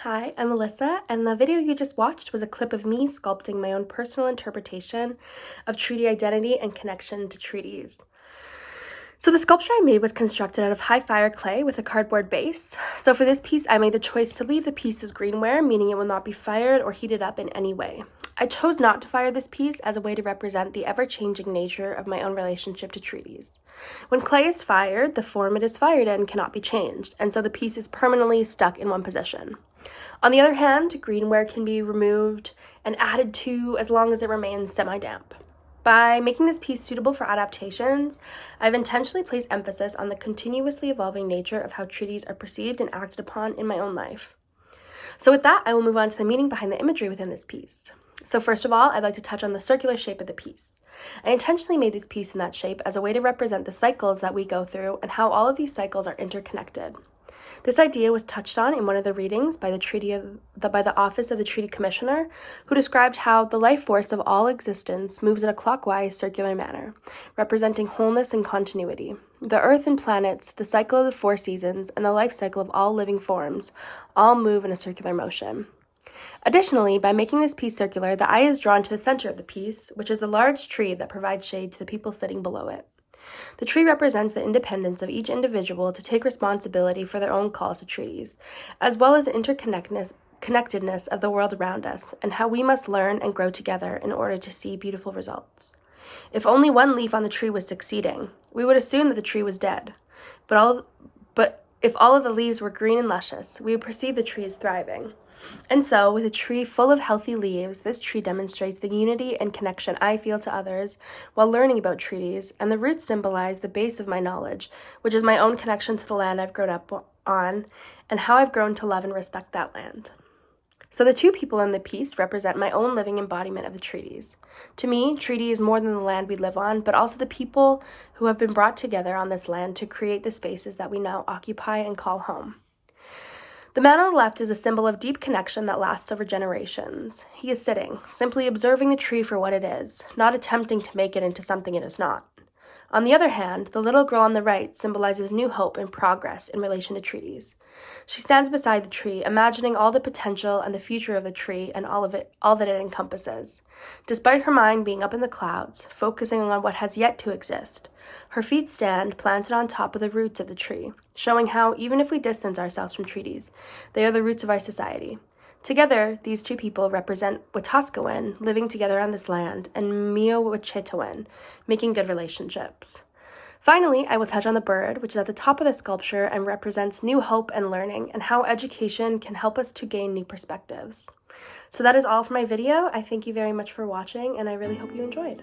Hi, I'm Alyssa, and the video you just watched was a clip of me sculpting my own personal interpretation of treaty identity and connection to treaties. So the sculpture I made was constructed out of high fire clay with a cardboard base. So for this piece, I made the choice to leave the piece as greenware, meaning it will not be fired or heated up in any way. I chose not to fire this piece as a way to represent the ever-changing nature of my own relationship to treaties. When clay is fired, the form it is fired in cannot be changed, and so the piece is permanently stuck in one position. On the other hand, greenware can be removed and added to as long as it remains semi-damp. By making this piece suitable for adaptations, I've intentionally placed emphasis on the continuously evolving nature of how treaties are perceived and acted upon in my own life. So with that, I will move on to the meaning behind the imagery within this piece. So first of all, I'd like to touch on the circular shape of the piece. I intentionally made this piece in that shape as a way to represent the cycles that we go through and how all of these cycles are interconnected. This idea was touched on in one of the readings by the Office of the Treaty Commissioner, who described how the life force of all existence moves in a clockwise, circular manner, representing wholeness and continuity. The Earth and planets, the cycle of the 4 seasons, and the life cycle of all living forms all move in a circular motion. Additionally, by making this piece circular, the eye is drawn to the center of the piece, which is a large tree that provides shade to the people sitting below it. The tree represents the independence of each individual to take responsibility for their own calls to treaties, as well as the interconnectedness of the world around us, and how we must learn and grow together in order to see beautiful results. If only one leaf on the tree was succeeding, we would assume that the tree was dead. But if all of the leaves were green and luscious, we would perceive the tree as thriving. And so, with a tree full of healthy leaves, this tree demonstrates the unity and connection I feel to others while learning about treaties, and the roots symbolize the base of my knowledge, which is my own connection to the land I've grown up on, and how I've grown to love and respect that land. So the 2 people in the piece represent my own living embodiment of the treaties. To me, treaty is more than the land we live on, but also the people who have been brought together on this land to create the spaces that we now occupy and call home. The man on the left is a symbol of deep connection that lasts over generations. He is sitting, simply observing the tree for what it is, not attempting to make it into something it is not. On the other hand, the little girl on the right symbolizes new hope and progress in relation to treaties. She stands beside the tree, imagining all the potential and the future of the tree and all that it encompasses. Despite her mind being up in the clouds, focusing on what has yet to exist, her feet stand planted on top of the roots of the tree, showing how, even if we distance ourselves from treaties, they are the roots of our society. Together, these 2 people represent Wetaskawin, living together on this land, and miskâsowin, making good relationships. Finally, I will touch on the bird, which is at the top of the sculpture and represents new hope and learning, and how education can help us to gain new perspectives. So that is all for my video. I thank you very much for watching, and I really hope you enjoyed.